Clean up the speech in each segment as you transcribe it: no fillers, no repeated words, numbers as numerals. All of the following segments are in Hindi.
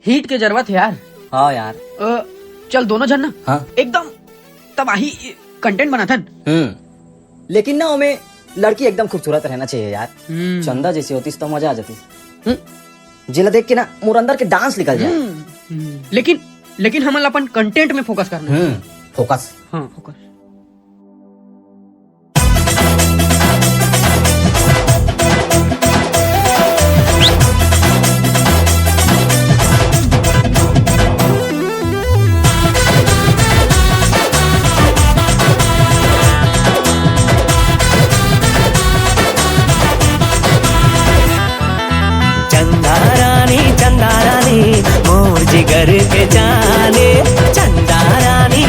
हीट के जरूरत है यार। हाँ यार। चल दोनों जन ना। हाँ। एकदम तबाही कंटेंट बनाथन। लेकिन ना हमें लड़की एकदम खूबसूरत रहना चाहिए यार। चंदा जैसी होती तो मजा आ जाती। जिला देख के ना मोर अंदर के डांस निकल जाए। लेकिन हम अपन कंटेंट में फोकस करना है। फोकस। हाँ फोकस। चंदा रानी मोर जिगर के जाने, चंदा रानी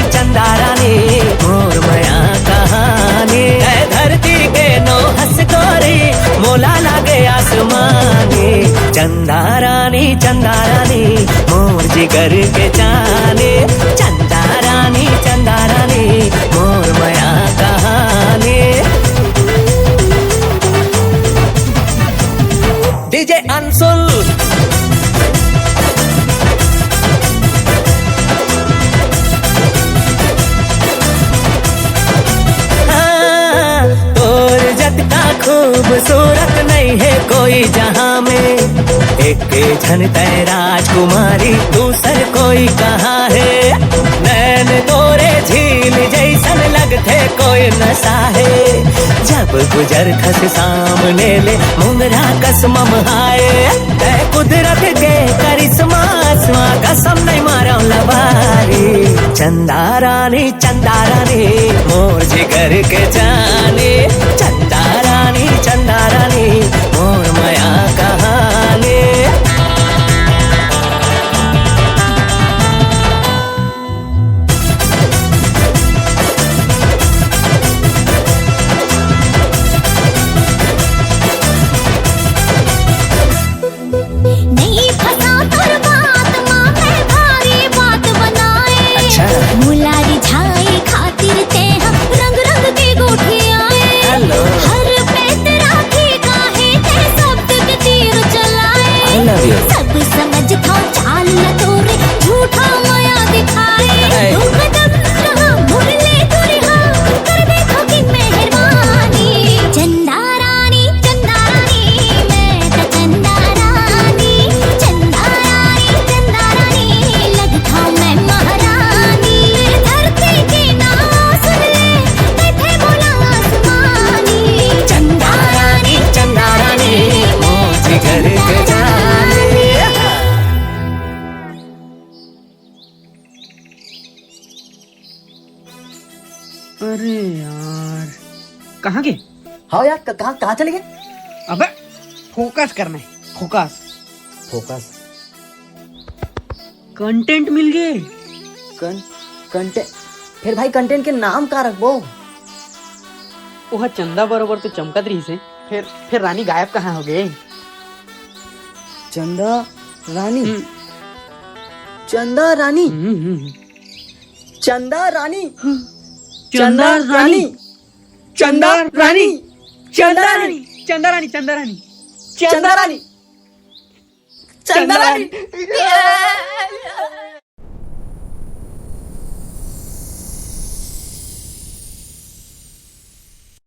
मोर माया कहानी। धरती के नो हंस गोरी मोला लागे आसमानी। चंदा रानी मोर जिगर के जाने, चंदा रानी मोर माया कहानी। डीजे अंशुल। खूबसूरत नहीं है कोई जहां में, एक झन तय राजकुमारी दूसर कोई कहाँ है। नैन तोरे झील जैसन लगते कोई नशा है, जब गुजर खस सामने ले मुंगरा कसम हाय। कुदरत के करिश्मा कसम नहीं मारो लबारी। चंदा रानी मोर जिगर के जाने, चंदा रानी मोर माया कहानी। नहीं फसा तर बात माँ में भारी बात बनाए। अच्छा। मुलारी झाई खातिर ते हम रंग रंग के गोठी आए। हेलो। हर पे राखी काहे ते शब्द के तीर चलाए। I love you। सब समझ था चाल न तोरे झूठा माया दिखाए। दो कदम रहा मुरले तुरी हाँ कर देखो कि मेहरबानी। चंदा रानी मैं तो चंदा रानी लगता मैं महारानी। धरती के नाम सुन ले बैठे बोला आसमानी। चंदा रानी मोर जिगर के जाने। अरे यार कहाँ गए? हाँ यार कहाँ चले गए? अबे फोकस करना है, फोकस। कंटेंट मिल गए। कंटेंट फिर भाई कंटेंट के नाम का रखबो? वह चंदा बरोबर तो चमकत रही से, फिर रानी गायब कहाँ हो गए? चंदा रानी। चंदा रानी। चंदा रानी। चंदा रानी। चंदा रानी। चंदा रानी। चंदा रानी। चंदा रानी। चंदा रानी। चंदा रानी।